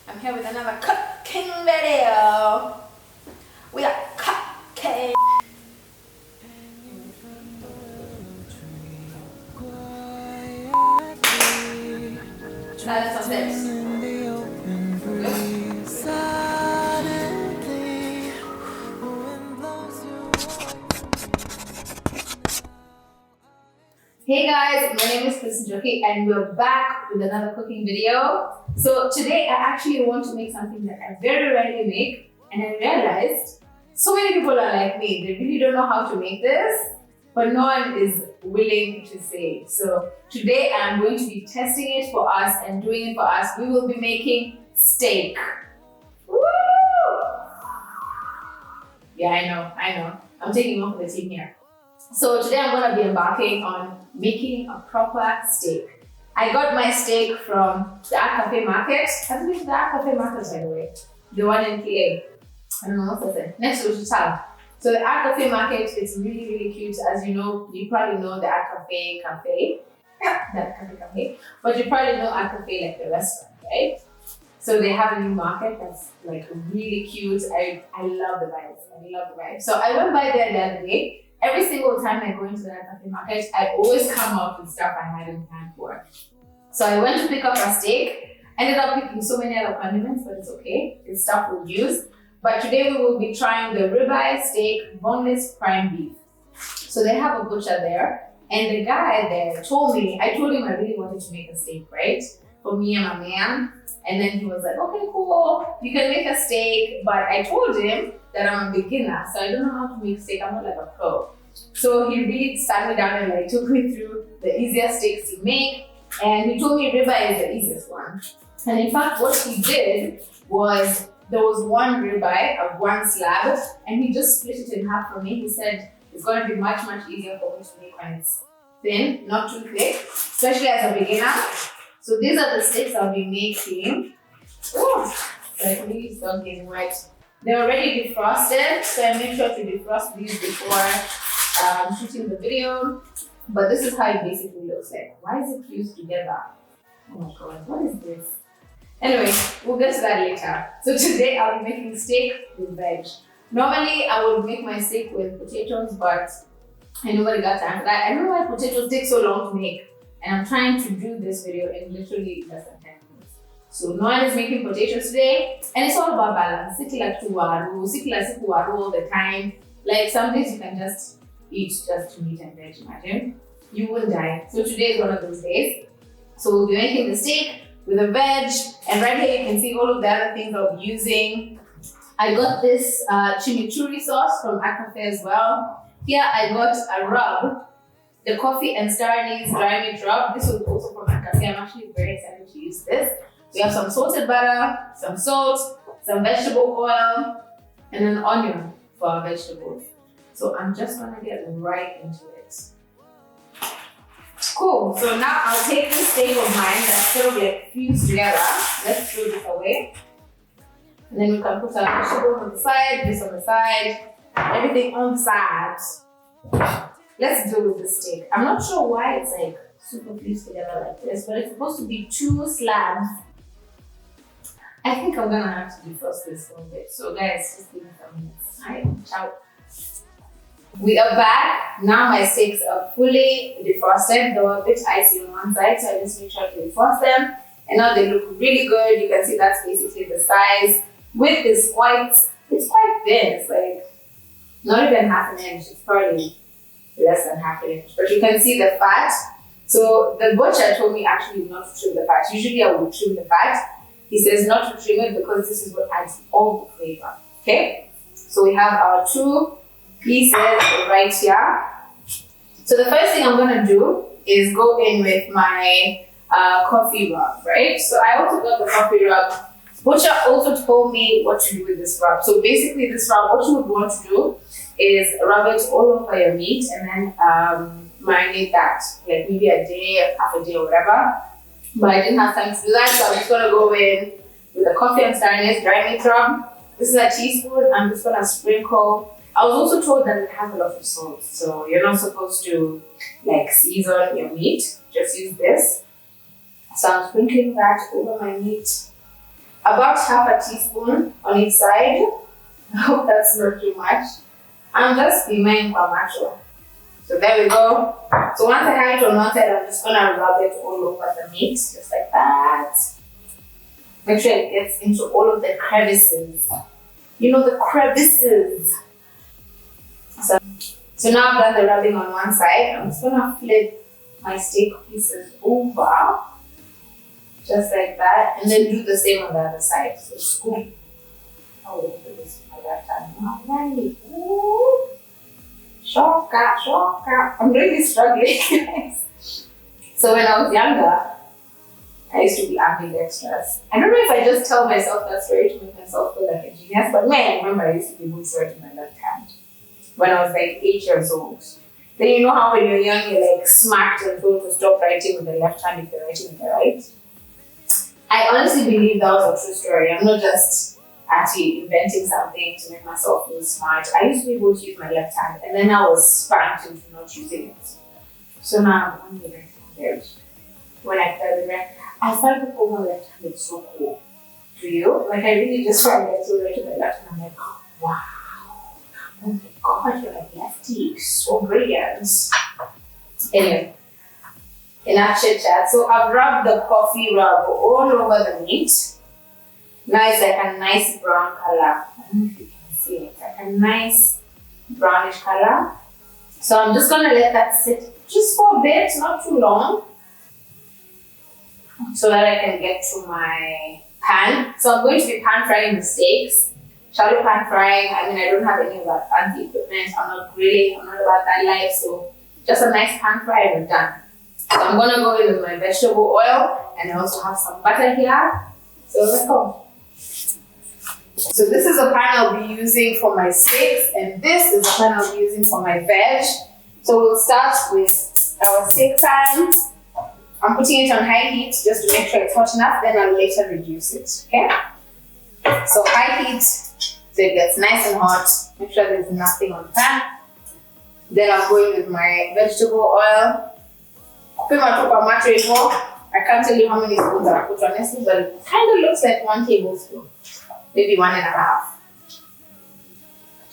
I'm here with another cooking video. We are cupcake. Silence on this. Hey guys, my name is Kristen Joki and we're back with another cooking video. So today I actually want to make something that I very rarely make, and I realized so many people are like me. They really don't know how to make this, but no one is willing to say. So today I'm going to be testing it for us and doing it for us. We will be making steak. Woo! Yeah, I know. I'm taking one for the team here. So today I'm going to be embarking on making a proper steak. I got my steak from the Artcaffe market. Have you been to the Artcaffe market, by the way? The one in PA. I don't know what's that. Next to Total. So the Artcaffe market is really, really cute. As you know, you probably know the Artcaffe cafe. The Artcaffe cafe. But you probably know Artcaffe like the restaurant, right? So they have a new market that's like really cute. I love the vibes. So I went by there the other day. Every single time I go into the Artcaffe market, I always come up with stuff I hadn't planned for. So I went to pick up a steak. Ended up picking so many other condiments, but it's okay. It's stuff we'll use. But today we will be trying the ribeye steak boneless prime beef. So they have a butcher there, and the guy there told me, I told him I really wanted to make a steak, right? For me and my man. And then he was like, okay, cool, you can make a steak. But I told him that I'm a beginner, so I don't know how to make steak. I'm not like a pro. So he really sat me down and like took me through the easiest steaks to make. And he told me ribeye is the easiest one. And in fact, what he did was there was one ribeye of one slab, and he just split it in half for me. He said it's going to be much, much easier for me to make when it's thin, not too thick, especially as a beginner. So these are the steaks I'll be making. Oh, like please don't get wet. They're already defrosted, so I make sure to defrost these before shooting the video. But this is how it basically looks like. Why is it fused together? Oh my god, what is this? Anyway, we'll get to that later. So today I'll be making steak with veg. Normally I would make my steak with potatoes, but I nobody got time for that. I don't know why potatoes take so long to make. And I'm trying to do this video in literally less than 10 minutes. So no one is making potatoes today. And it's all about balance. Sikila tuwaru all the time. Like some days you can just eat just meat and veg, imagine. You won't die. So today is one of those days. So we'll be making the steak with a veg. And right here you can see all of the other things I'll be using. I got this chimichurri sauce from Artcaffe as well. Here I got a rub. The coffee and star anise dry meat rub. This was also from Artcaffe. I'm actually very excited to use this. We have some salted butter, some salt, some vegetable oil, and an onion for our vegetables. So I'm just gonna get right into it. Cool. So now I'll take this steak of mine that's sort of like fused together. Let's throw this away. And then we can put our vegetables on the side, this on the side, everything on the side. Let's deal with the steak. I'm not sure why it's like super fused together like this, but it's supposed to be 2 slabs. I think I'm gonna have to defrost this a little bit. So guys, just give me some minutes. Alright, ciao. We are back. Now my steaks are fully defrosted. They were a bit icy on one side, so I just made sure to defrost them. And now they look really good. You can see that's basically the size. Width is it's quite thin. It's like not even half an inch. It's probably less than half an inch, but you can see the fat. So the butcher told me actually not to trim the fat. Usually I would trim the fat. He says not to trim it because this is what adds all the flavor. Okay, so we have our 2 pieces right here. So the first thing I'm gonna do is go in with my coffee rub, right? So I also got the coffee rub. Butcher also told me what to do with this rub. So basically this rub, what you would want to do is rub it all over your meat and then marinate that, like maybe a day, half a day or whatever. But I didn't have time to do that, so I'm just gonna go in with the coffee and star anise dry meat rub. This is a teaspoon. I'm just gonna sprinkle. I was also told that it has a lot of salt, so you're not supposed to like season your meat. Just use this. So I'm sprinkling that over my meat. about half a teaspoon on each side. I hope that's not too much. I'm just being macho. So there we go. So once I have it on one side, I'm just gonna rub it all over the meat, just like that. Make sure it gets into all of the crevices. You know, the crevices. So now I've done the rubbing on one side. I'm just gonna flip my steak pieces over, just like that, and then do the same on the other side. So scoop. Oh, look at this my left hand. Alright. Ooh. Shortcut. I'm really struggling, guys. So when I was younger, I used to be ambidextrous. I don't know if I just tell myself that story to make myself feel like a genius, but man, I remember I used to be able to write with my left hand when I was like 8 years old. Then you know how when you're young, you're like smacked and told to stop writing with the left hand if you're writing with the right. I honestly believe that was a true story. I'm not just actually inventing something to make myself feel smart. I used to be able to use my left hand, and then I was spanked into not using it. So now I'm only right-handed. When I play the right, I find that over left hand is so cool. Do you? Like I really just find that so right to my left hand. I'm like, oh, wow. Oh my god, you're like lefty. So brilliant. Anyway, enough chit chat. So I've rubbed the coffee rub all over the meat. Now it's like a nice brown color. I don't know if you can see it. Like a nice brownish color. So I'm just gonna let that sit just for a bit, not too long, so that I can get to my pan. So I'm going to be pan frying the steaks. Shallow pan frying. I mean, I don't have any of that fancy equipment. I'm not grilling. I'm not about that life. So just a nice pan fry and we're done. So I'm gonna go in with my vegetable oil, and I also have some butter here. So let's go. So this is a pan I'll be using for my steaks, and this is a pan I'll be using for my veg. So we'll start with our steak pan. I'm putting it on high heat just to make sure it's hot enough, then I'll later reduce it, okay? So high heat, so it gets nice and hot. Make sure there's nothing on the pan. Then I'll go in with my vegetable oil. I can't tell you how many spoons I put honestly, but it kind of looks like 1 tablespoon. Maybe 1.5.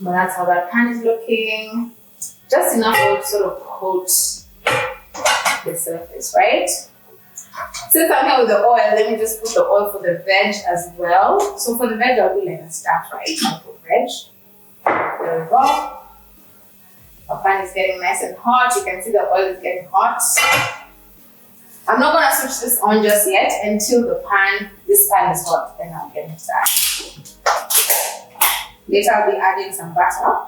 But that's how that pan is looking. Just enough to sort of coat the surface, right? Since I'm here with the oil, let me just put the oil for the veg as well. So for the veg, I'll do like a stir fry, not for veg. There we go. The pan is getting nice and hot. You can see the oil is getting hot. I'm not gonna switch this on just yet until this pan is hot, then I'll get into that. Later I'll be adding some butter.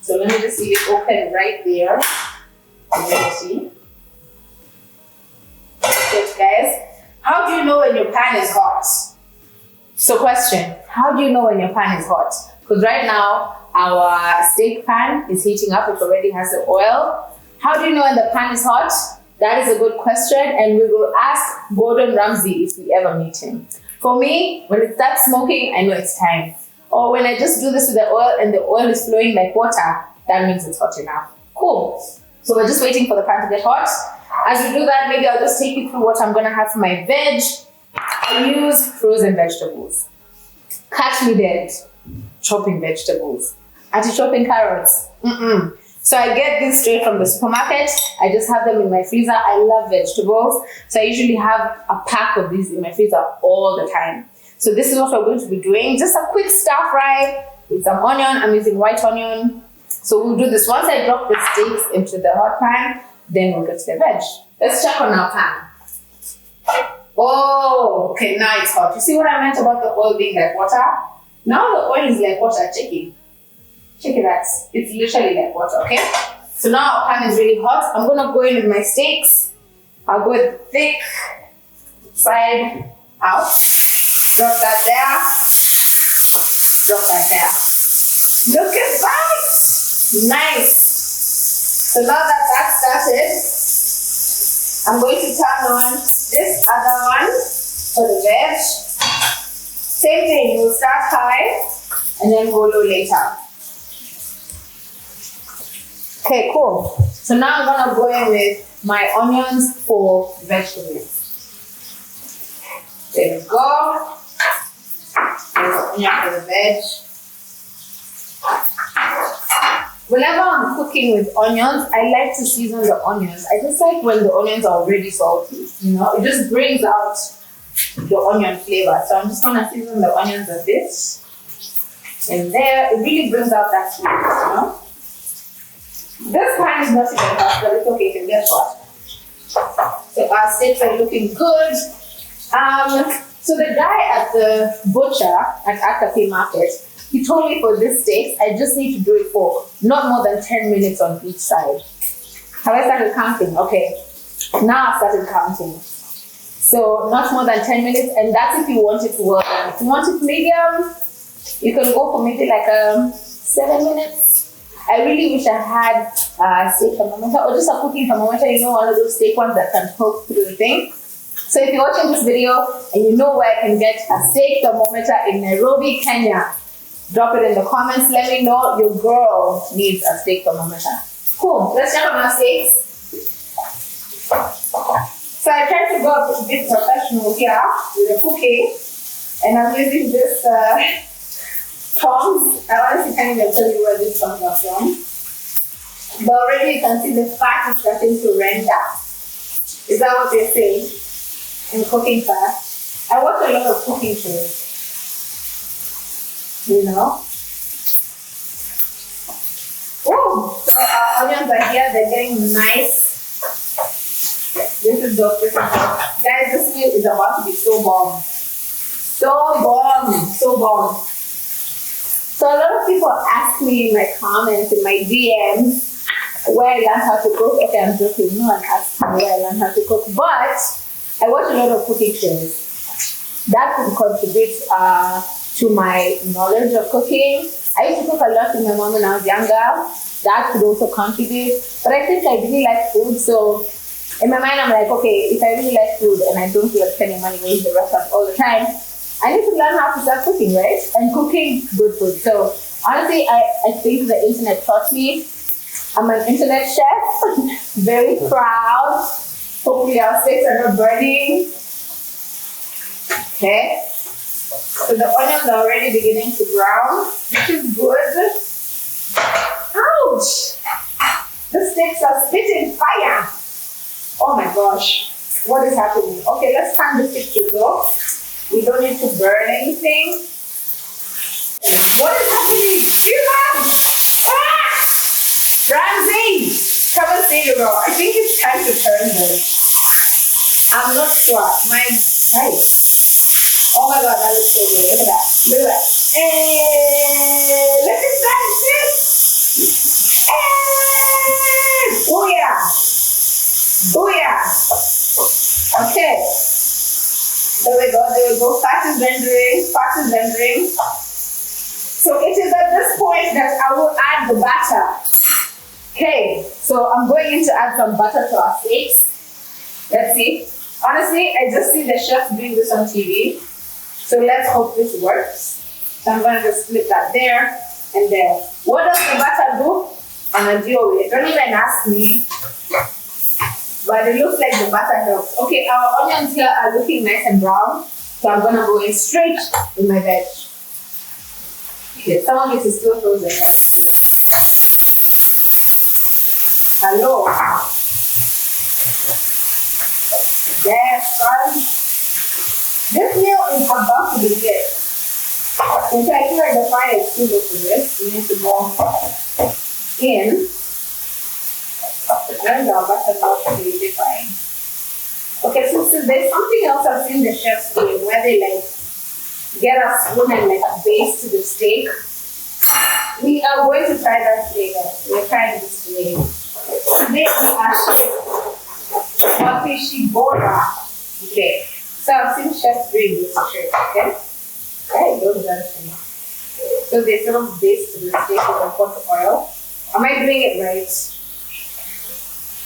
So let me just leave it open right there. Ready? Good guys. How do you know when your pan is hot? So question, how do you know when your pan is hot? Because right now our steak pan is heating up, it already has the oil. How do you know when the pan is hot? That is a good question, and we will ask Gordon Ramsay if we ever meet him. For me, when it starts smoking, I know it's time. Or when I just do this with the oil and the oil is flowing like water, that means it's hot enough. Cool. So we're just waiting for the pan to get hot. As we do that, maybe I'll just take you through what I'm gonna have for my veg. I use frozen vegetables. Catch me dead chopping vegetables. Chopping carrots. So I get these straight from the supermarket. I just have them in my freezer. I love vegetables. So I usually have a pack of these in my freezer all the time. So this is what we're going to be doing. Just a quick stir fry with some onion. I'm using white onion. So we'll do this once I drop the steaks into the hot pan, then we'll get to the veg. Let's check on our pan. Oh, okay, now it's hot. You see what I meant about the oil being like water? Now the oil is like water, check it out. It's literally like water, okay? So now our pan is really hot. I'm gonna go in with my steaks. I'll go with thick side out. Drop that there. Drop that there. Look at that! Nice. So now that that's started, I'm going to turn on this other one for the veg. Same thing, we'll start high and then go low later. Okay, cool. So now I'm gonna go in with my onions for vegetables. There we go. onion for the veg. Whenever I'm cooking with onions, I like to season the onions. I just like when the onions are already salty, you know, it just brings out the onion flavor. So I'm just gonna season the onions a bit. And there, it really brings out that flavor, you know. This pan is not even hot, but it's okay, it can get hot. So our steaks are looking good. So the guy at the butcher at Artcaffe market, he told me for this steak, I just need to do it for not more than 10 minutes on each side. Have I started counting? Okay. Now I've started counting. So not more than 10 minutes, and that's if you want it well done. If you want it medium, you can go for maybe like 7 minutes. I really wish I had a steak thermometer or just a cooking thermometer, you know, one of those steak ones that can poke through the thing. So if you're watching this video and you know where I can get a steak thermometer in Nairobi, Kenya, drop it in the comments. Let me know your girl needs a steak thermometer. Cool. Let's jump on our steaks. So I tried to go a bit professional here with the cooking, and I'm using this tongs. I honestly can't even tell you where these tongs are from. But already you can see the fat is starting to render. Is that what they say in cooking fat? I watch a lot of cooking shows. You know? Oh, so our onions are here, they're getting nice. This is dope. Guys, this meal is about to be so bomb. So bomb. So bomb. So a lot of people ask me in my comments, in my DMs, where I learned how to cook. Okay, I'm joking. No one asked me where I learned how to cook. But I watch a lot of cooking shows. That could contribute to my knowledge of cooking. I used to cook a lot with my mom when I was younger. That could also contribute. But I think I really like food, so in my mind I'm like, okay, if I really like food and I don't feel like spending money going to the restaurant all the time, I need to learn how to start cooking, right? And cooking good food. So honestly, I think the internet taught me. I'm an internet chef. Very proud. Hopefully our steaks are not burning. Okay. So the onions are already beginning to brown, which is good. Ouch! The steaks are spitting fire. Oh my gosh. What is happening? Okay, let's turn the stick to go. We don't need to burn anything. What is happening? Ramsey! Come and say you know. I think it's time to turn this. I'm not sure. My eyes. Oh my god, that looks so good. Look at that. Look at that. Hey! Look at that shit! Hey! Booyah! Booyah! Okay. There we go, there we go. Fat is rendering, fat is rendering. So it is at this point that I will add the batter. Okay, so I'm going in to add some butter to our steaks. Let's see. Honestly, I just see the chef doing this on TV. So let's hope this works. So I'm going to just flip that there and there. What does the butter do? I'm going to deal with it. Don't even ask me. But it looks like the butter helps. Okay, our onions here are looking nice and brown. So I'm going to go in straight with my veg. Okay, some of it is still frozen. Hello. Yes, son. This meal is about to be lit. In fact, I feel like the fire is too low for this. We need to go in. And our butter now to be defined. Okay, so there's something else I've seen the chefs doing where they like get a spoon and like baste the steak. We are going to try that today, guys. We're trying this today. Today we are fishy bora. Okay, so I've seen chefs doing this trick, okay? Okay, those are the things. So they sort of baste the steak with a pot of oil. Am I doing it right?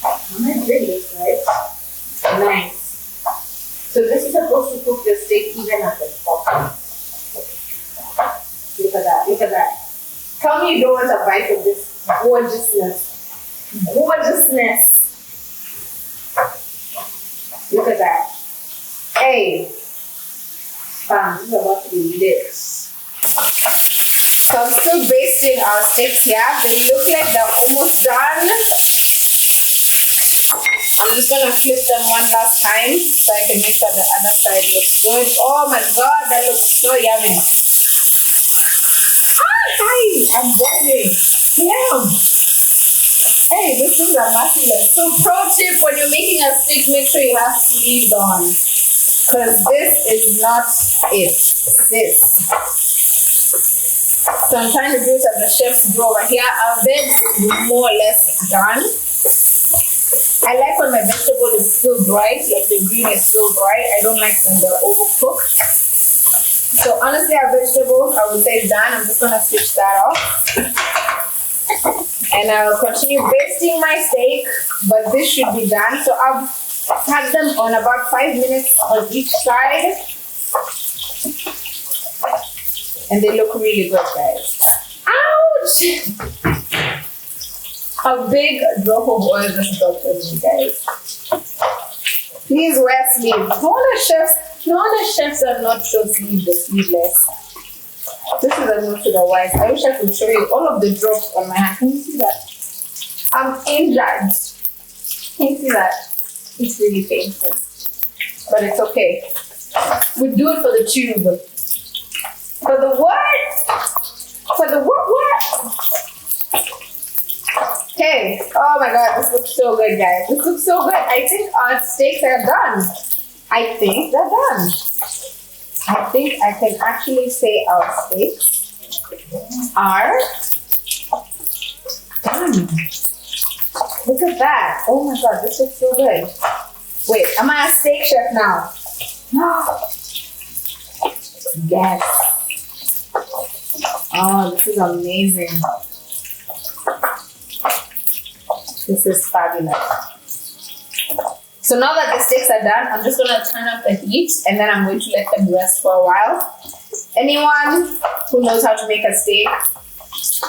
Am I doing this right? Nice. So this is supposed to cook the steak even at the top. Look at that, look at that. Tell me you don't want a bite of this gorgeousness. Gorgeousness. Look at that. Hey. This is about to be lit. So I'm still basting our steaks here. They look like they're almost done. I'm just gonna flip them one last time so I can make sure the other side looks good. Oh my god, that looks so yummy. Hi, I'm buzzing. Damn. Hey, these things are immaculate. So pro tip, when you're making a steak, make sure you have sleeves on. Because this is not it. This. So I'm trying to do it as the chefs do over here. Our veg is more or less done. I like when my vegetable is still bright, like the green is still bright. I don't like when they're overcooked. So honestly, our vegetables, I would say is done. I'm just gonna switch that off. And I'll continue basting my steak, but this should be done. So I've had them on about 5 minutes on each side. And they look really good, guys. Ouch! A big drop of oil just dropped on me, guys. Please wear sleeves. No wonder chefs are not so sleeves, they're sleeveless. This is a note to the wise. I wish I could show you all of the drops on my hand. Can you see that? I'm injured. Can you see that? It's really painful. But it's okay. We do it for the tube. For the what? For the what? Okay. Oh my god, this looks so good, guys. This looks so good. I think our steaks are done. I think they're done. I think I can actually say our steaks are done. Look at that. Oh my god, this looks so good. Wait, am I a steak chef now? No. Yes. Oh, this is amazing. This is fabulous. So now that the steaks are done, I'm just going to turn up the heat and then I'm going to let them rest for a while. Anyone who knows how to make a steak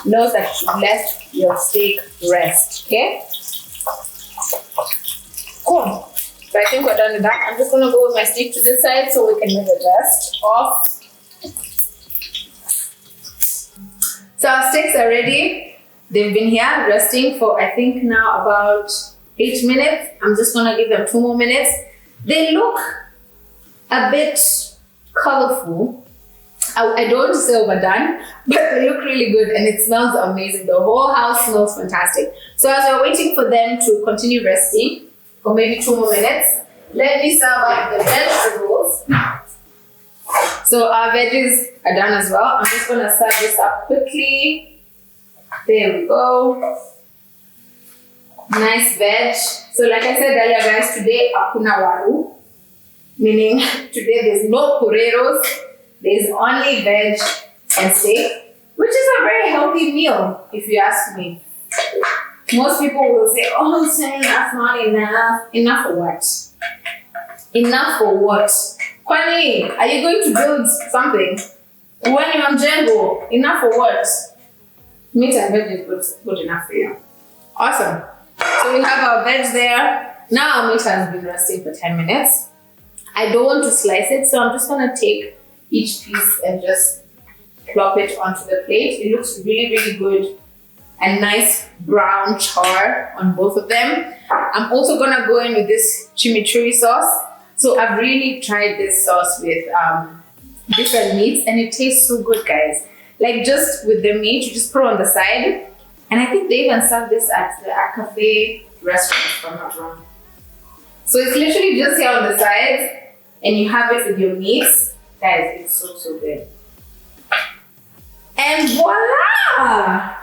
knows that you should let your steak rest, okay? Cool. So I think we're done with that. I'm just going to go with my steak to this side so we can let it rest off. So our steaks are ready. They've been here resting for I think now about 8 minutes. I'm just gonna give them 2 more minutes. They look a bit colorful. I don't want to say overdone, but they look really good and it smells amazing. The whole house smells fantastic. So as we're waiting for them to continue resting for maybe 2 more minutes, let me serve up the vegetables. So our veggies are done as well. I'm just gonna serve this up quickly. There we go. Nice veg. So like I said earlier, guys, today akuna waru, meaning today there's no pureros. There's only veg and steak, which is a very healthy meal, if you ask me. Most people will say, oh, Sam, that's not enough. Enough for what? Enough for what? Kwani, are you going to build something? When you're on Django, enough for what? Meat and veg is good enough for you. Awesome. So we have our veg there. Now our meat has been resting for 10 minutes. I don't want to slice it, so I'm just going to take each piece and just plop it onto the plate. It looks really, really good and nice brown char on both of them. I'm also going to go in with this chimichurri sauce. So I've really tried this sauce with different meats and it tastes so good, guys. Like just with the meat, you just put it on the side. And I think they even serve this at the Artcaffe restaurant, if I'm not wrong. So it's literally just here on the sides and you have it with your meats. Guys, it's so, so good. And voila!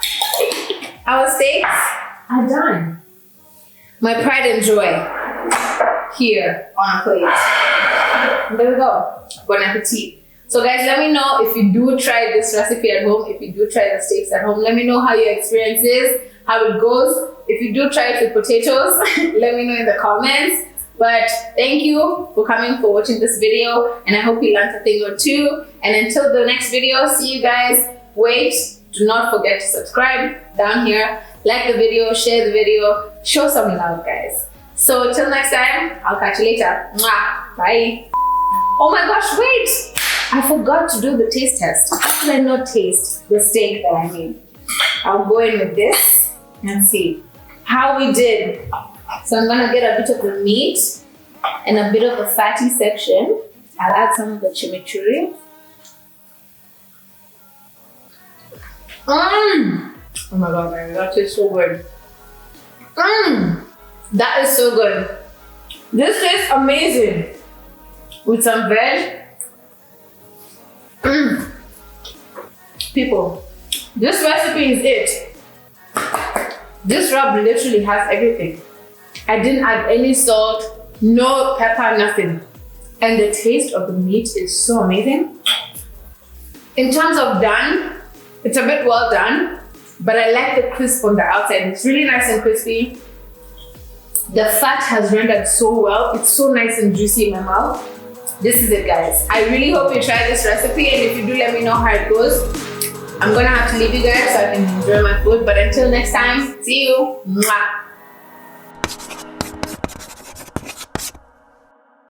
Our steaks are done. My pride and joy here on a plate. There we go. Bon appetit. So guys, let me know if you do try this recipe at home, if you do try the steaks at home. Let me know how your experience is, how it goes. If you do try it with potatoes, let me know in the comments. But thank you for coming, for watching this video, and I hope you learned a thing or two. And until the next video, see you guys. Wait, do not forget to subscribe down here, like the video, share the video, show some love, guys. So till next time, I'll catch you later. Mwah. Bye. Oh my gosh, wait! I forgot to do the taste test. How did I not taste the steak that I made? I'll go in with this and see how we did. So I'm gonna get a bit of the meat and a bit of the fatty section. I'll add some of the chimichurri. Oh my god, man, that tastes so good. That is so good. This tastes amazing. With some veg. People, this recipe is it. This rub literally has everything. I didn't add any salt, no pepper, nothing. And the taste of the meat is so amazing. In terms of done, it's a bit well done, but I like the crisp on the outside. It's really nice and crispy. The fat has rendered so well. It's so nice and juicy in my mouth. This is it, guys. I really hope you try this recipe, and if you do, let me know how it goes. I'm gonna have to leave you guys so I can enjoy my food, but until next time, see you. Mwah.